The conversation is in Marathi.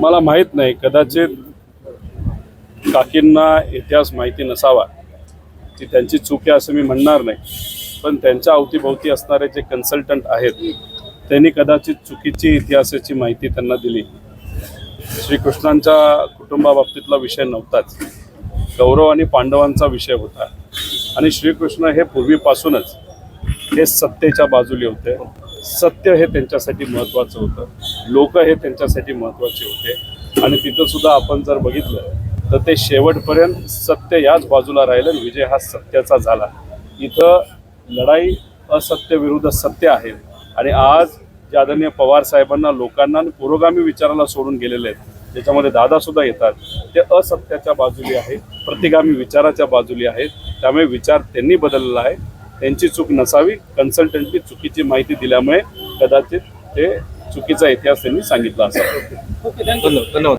मला माहीत नाही, कदाचित काकींना इतिहास माहिती नसावा, ती त्यांची चूक आहे असं मी म्हणणार नाही. पण त्यांच्या अवतीभोवती असणारे जे कन्सल्टंट आहेत त्यांनी कदाचित चुकीची इतिहासाची माहिती त्यांना दिली. श्रीकृष्णांच्या कुटुंबाबाबतीतला विषय नव्हताच, कौरव आणि पांडवांचा विषय होता. आणि श्रीकृष्ण हे पूर्वीपासूनच हे सत्तेच्या बाजूले होते. सत्य हे त्यांच्यासाठी महत्त्वाचं होतं, लोक हे त्यांच्यासाठी महत्त्वाचे होते. आणि तिथं सुद्धा आपण जर बघितलं तर ते शेवटपर्यंत सत्य याच बाजूला राहिलं आणि विजय हा सत्याचा झाला. इथं लढाई असत्य विरुद्ध सत्य आहे. आणि आज जे आदरणीय पवार साहेबांना लोकांना पुरोगामी विचाराला सोडून गेलेले आहेत, त्याच्यामध्ये दादासुद्धा येतात, ते असत्याच्या बाजूली आहेत, प्रतिगामी विचाराच्या बाजूली आहेत. त्यामुळे विचार त्यांनी बदललेला आहे. त्यांची चूक नसावी, कन्सल्टंटनी चुकीची माहिती दिल्यामुळे कदाचित ते चुकीचा इतिहास त्यांनी सांगितला असावा. धन्यवाद.